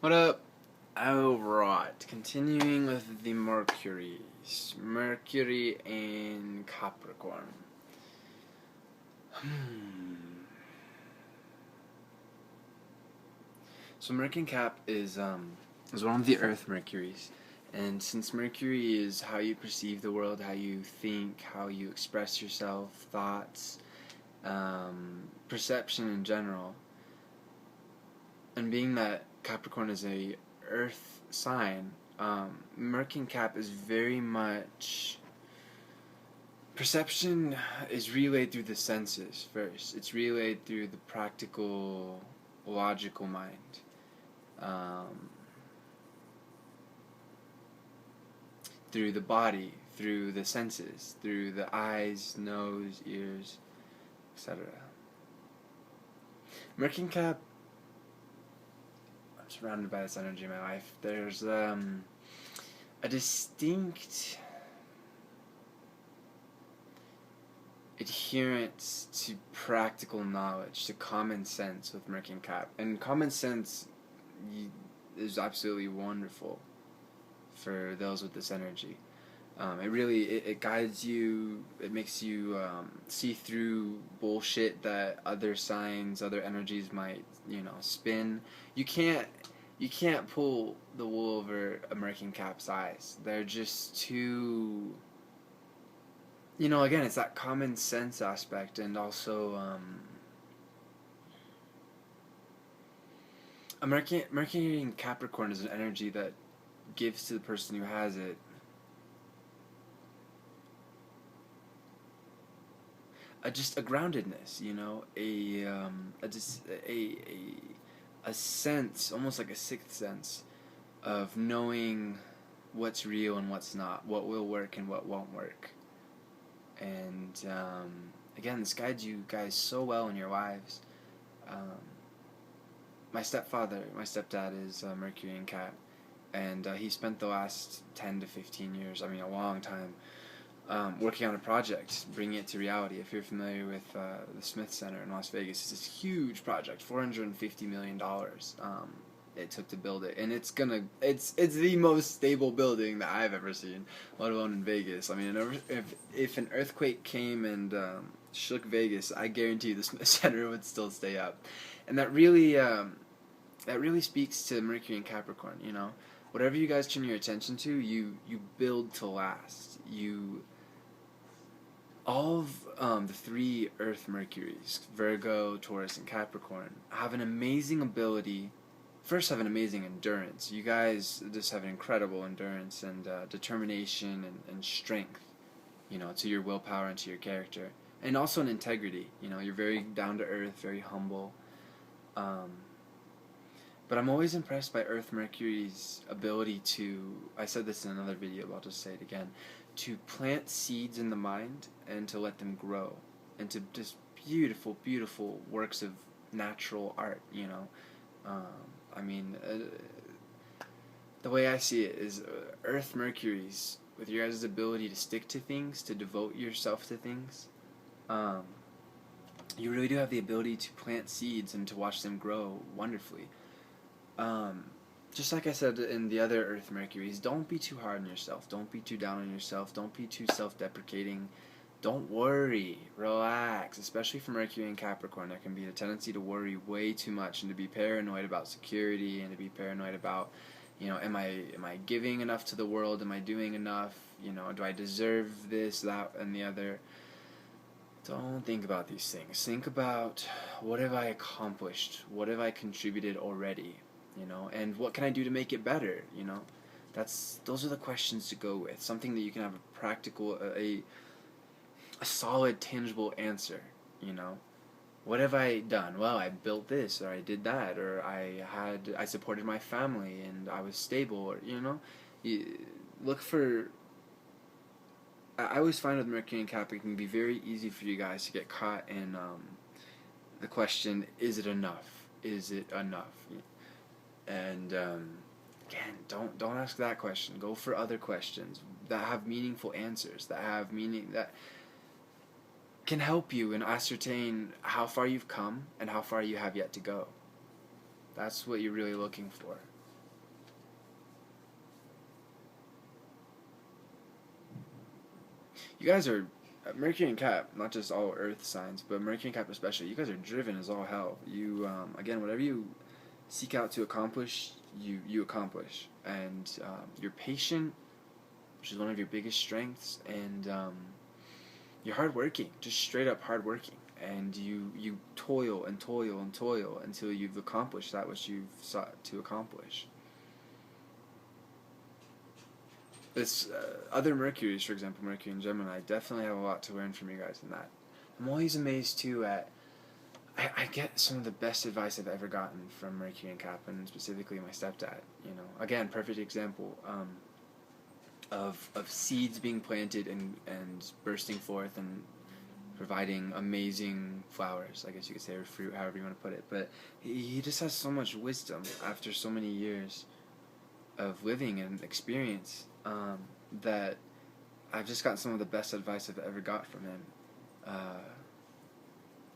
What up? Alright, continuing with the Mercuries. Mercury and Capricorn. So Mercury and Cap is one of the Earth Mercuries. And since Mercury is how you perceive the world, how you think, how you express yourself, thoughts, perception in general, and being that Capricorn is a Earth sign, Mercury and Cap is very much perception is relayed through the senses first. It's relayed through the practical, logical mind. Through the body, through the senses, through the eyes, nose, ears, etc. Mercury and Cap, I'm surrounded by this energy in my life. There's a distinct adherence to practical knowledge, to common sense with Mercury and Cap. And common sense is absolutely wonderful for those with this energy. It guides you. It makes you see through bullshit that other signs, other energies might spin. You can't pull the wool over a Mercury and Cap's eyes. They're just too. Again, it's that common sense aspect, and also a Mercury and Capricorn is an energy that gives to the person who has it just a groundedness, a sense, almost like a sixth sense, of knowing what's real and what's not, what will work and what won't work. And again, this guides you guys so well in your lives. My stepdad is Mercury and Cap, and he spent the last 10 to 15 years, a long time, working on a project, bringing it to reality. If you're familiar with the Smith Center in Las Vegas, it's this huge project, $450 million. It took to build it, and it's the most stable building that I've ever seen, let alone in Vegas. If an earthquake came and shook Vegas, I guarantee the Smith Center would still stay up, and that really speaks to Mercury and Capricorn. Whatever you guys turn your attention to, you build to last. All of the three Earth Mercuries, Virgo, Taurus, and Capricorn, have an amazing ability. First, have an amazing endurance. You guys just have an incredible endurance and determination and strength, to your willpower and to your character. And also an integrity. You're very down to earth, very humble. But I'm always impressed by Earth Mercury's ability to, I said this in another video, but I'll just say it again, to plant seeds in the mind and to let them grow into just beautiful, beautiful works of natural art, the way I see it is Earth Mercury's, with your guys' ability to stick to things, to devote yourself to things, you really do have the ability to plant seeds and to watch them grow wonderfully. Just like I said in the other Earth Mercuries, don't be too hard on yourself. Don't be too down on yourself. Don't be too self-deprecating. Don't worry. Relax. Especially for Mercury and Capricorn, there can be a tendency to worry way too much and to be paranoid about security and to be paranoid about, am I giving enough to the world? Am I doing enough? Do I deserve this, that, and the other? Don't think about these things. Think about, what have I accomplished? What have I contributed already? And what can I do to make it better? Those are the questions to go with. Something that you can have a practical, a solid, tangible answer. What have I done? Well, I built this, or I did that, or I supported my family and I was stable, or you look for. I always find with Mercury and Cap, it can be very easy for you guys to get caught in the question: is it enough? Is it enough? And again, don't ask that question. Go for other questions that have meaningful answers, that have meaning, that can help you and ascertain how far you've come and how far you have yet to go. That's what you're really looking for. You guys are Mercury and Cap, not just all Earth signs, but Mercury and Cap especially. You guys are driven as all hell. You again, whatever you seek out to accomplish, you accomplish, and you're patient, which is one of your biggest strengths, and you're hardworking, just straight up hardworking, and you toil and toil and toil until you've accomplished that which you've sought to accomplish. This other Mercuries, for example, Mercury and Gemini, definitely have a lot to learn from you guys in that. I'm always amazed too at I get some of the best advice I've ever gotten from Mercury and Cap, and specifically my stepdad. You know, again, perfect example of seeds being planted and bursting forth and providing amazing flowers, I guess you could say, or fruit, however you want to put it. But he just has so much wisdom after so many years of living and experience, that I've just gotten some of the best advice I've ever got from him.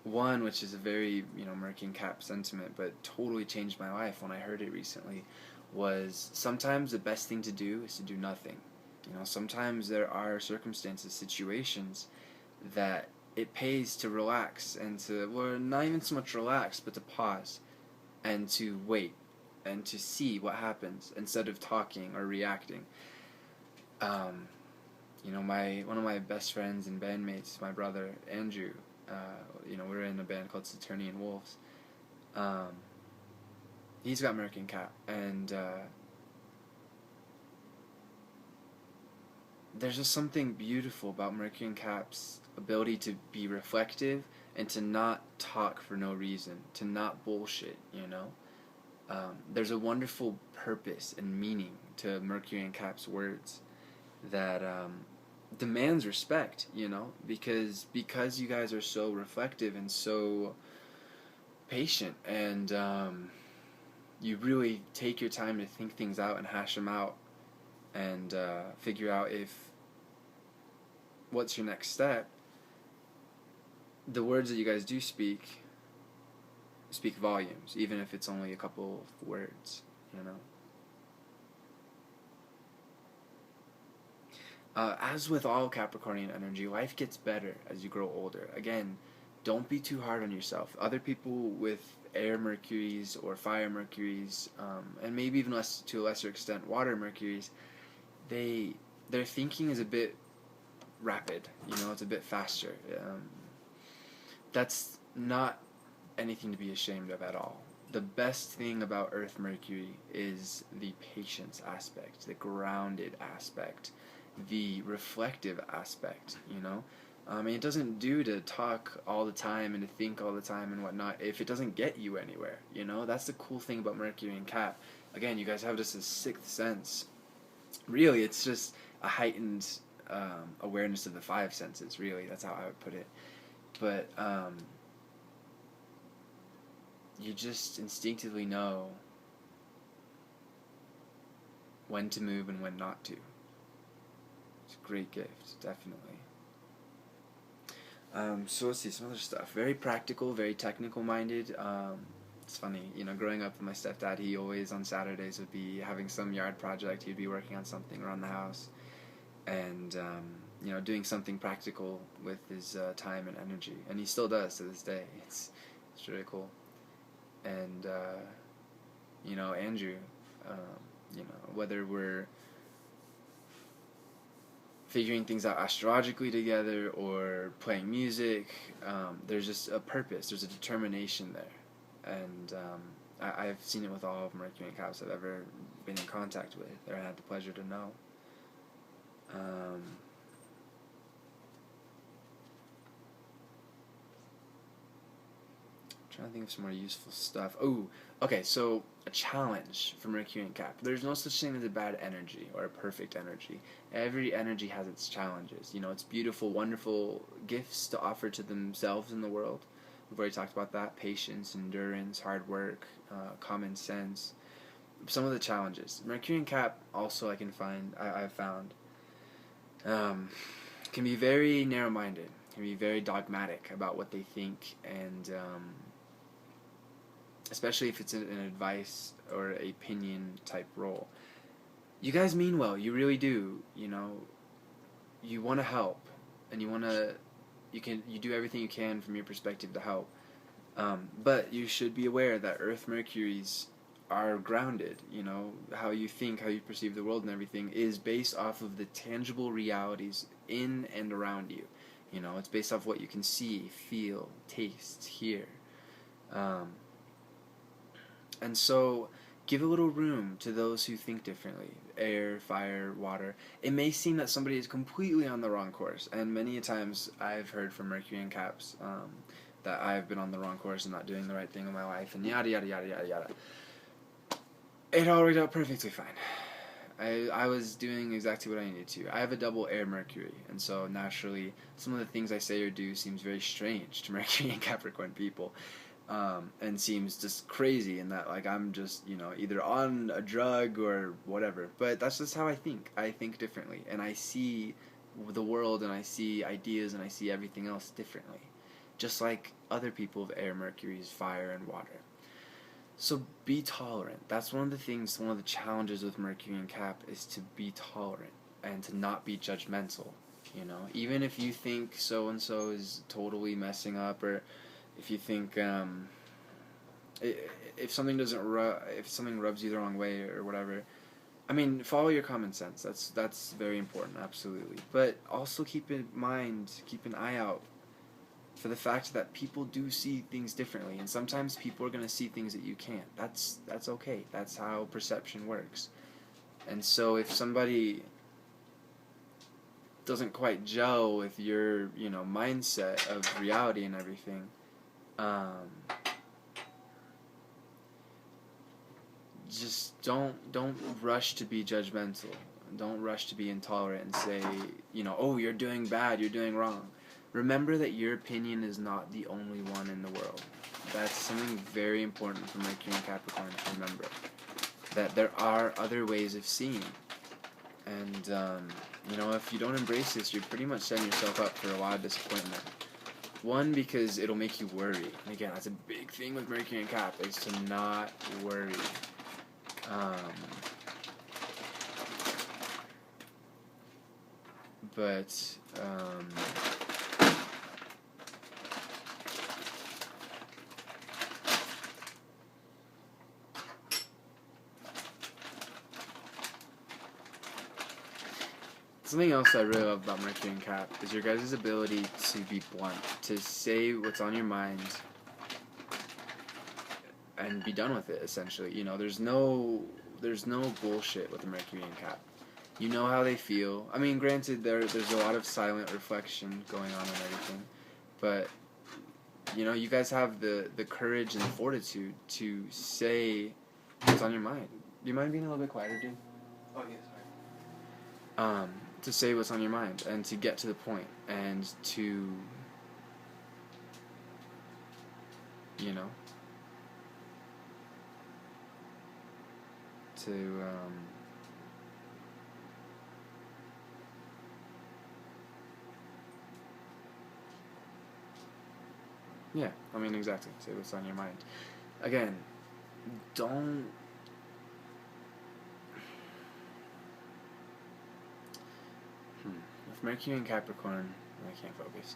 One, which is a very, Mercury and Cap sentiment, but totally changed my life when I heard it recently, was sometimes the best thing to do is to do nothing. Sometimes there are circumstances, situations that it pays to relax and to, well, not even so much relax, but to pause and to wait and to see what happens instead of talking or reacting. One of my best friends and bandmates, my brother Andrew, we're in a band called Saturnian Wolves. He's got Mercury and Cap, and there's just something beautiful about Mercury and Cap's ability to be reflective and to not talk for no reason, to not bullshit. There's a wonderful purpose and meaning to Mercury and Cap's words that demands respect, because you guys are so reflective and so patient, and you really take your time to think things out and hash them out and figure out what's your next step. The words that you guys do speak volumes, even if it's only a couple of words, As with all Capricornian energy, life gets better as you grow older. Again, don't be too hard on yourself. Other people with air Mercuries or fire Mercuries, and maybe even to a lesser extent water Mercuries, their thinking is a bit rapid. It's a bit faster. That's not anything to be ashamed of at all. The best thing about Earth Mercury is the patience aspect, the grounded aspect, the reflective aspect. It doesn't do to talk all the time and to think all the time and whatnot if it doesn't get you anywhere. That's the cool thing about Mercury and Cap. Again, you guys have just a sixth sense. Really, it's just a heightened awareness of the five senses. Really, that's how I would put it. But you just instinctively know when to move and when not to. It's a great gift, definitely. So let's see some other stuff. Very practical, very technical minded. It's funny, growing up with my stepdad, he always on Saturdays would be having some yard project. He'd be working on something around the house, and doing something practical with his time and energy, and he still does to this day. It's really cool. And Andrew, whether we're figuring things out astrologically together or playing music, there's just a purpose, there's a determination there, and I've seen it with all of Mercury and Caps I've ever been in contact with or had the pleasure to know. Trying to think of some more useful stuff. Oh, okay, so a challenge for Mercury and Cap. There's no such thing as a bad energy or a perfect energy. Every energy has its challenges. It's beautiful, wonderful gifts to offer to themselves in the world. We've already talked about that. Patience, endurance, hard work, common sense. Some of the challenges. Mercury and Cap also I've found, can be very narrow-minded, can be very dogmatic about what they think, and especially if it's an advice or opinion type role. You guys mean well, you really do. You want to help, and you do everything you can from your perspective to help. But you should be aware that Earth Mercuries are grounded. You know, how you think, how you perceive the world and everything is based off of the tangible realities in and around you. You know, it's based off what you can see, feel, taste, hear. Um, and so give a little room to those who think differently. Air, fire, water. It may seem that somebody is completely on the wrong course, and many a times I've heard from Mercury and Caps that I've been on the wrong course and not doing the right thing in my life, and yada yada yada yada yada. It all worked out perfectly fine. I was doing exactly what I needed to. I have a double air Mercury, and so naturally some of the things I say or do seems very strange to Mercury and Capricorn people. And seems just crazy in that, like, I'm just, you know, either on a drug or whatever. But that's just how I think. I think differently, and I see the world, and I see ideas, and I see everything else differently. Just like other people of air, Mercury's fire, and water. So be tolerant. That's one of the things, one of the challenges with Mercury and Cap is to be tolerant and to not be judgmental. You know, even if you think so and so is totally messing up, or if you think if something if something rubs you the wrong way or whatever, I mean, follow your common sense. That's very important, absolutely. But also keep in mind, keep an eye out for the fact that people do see things differently, and sometimes people are going to see things that you can't. That's okay. That's how perception works. And so if somebody doesn't quite gel with your, you know, mindset of reality and everything, just don't rush to be judgmental. Don't rush to be intolerant and say, you know, oh, you're doing bad, you're doing wrong. Remember that your opinion is not the only one in the world. That's something very important for Mercury and Capricorn to remember. That there are other ways of seeing. And, you know, if you don't embrace this, you're pretty much setting yourself up for a lot of disappointment. One, because it'll make you worry. And again, that's a big thing with Mercury and Cap, is to not worry. Something else I really love about Mercury and Cap is your guys' ability to be blunt, to say what's on your mind and be done with it, essentially. You know, there's no bullshit with the Mercury and Cap. You know how they feel. I mean, granted, there's a lot of silent reflection going on and everything, but, you know, you guys have the courage and the fortitude to say what's on your mind. Do you mind being a little bit quieter, dude? Oh, yeah, sorry. To say what's on your mind and to get to the point and to, you know, to, yeah, I mean, exactly, say what's on your mind. Again, don't, with Mercury and Capricorn, I can't focus.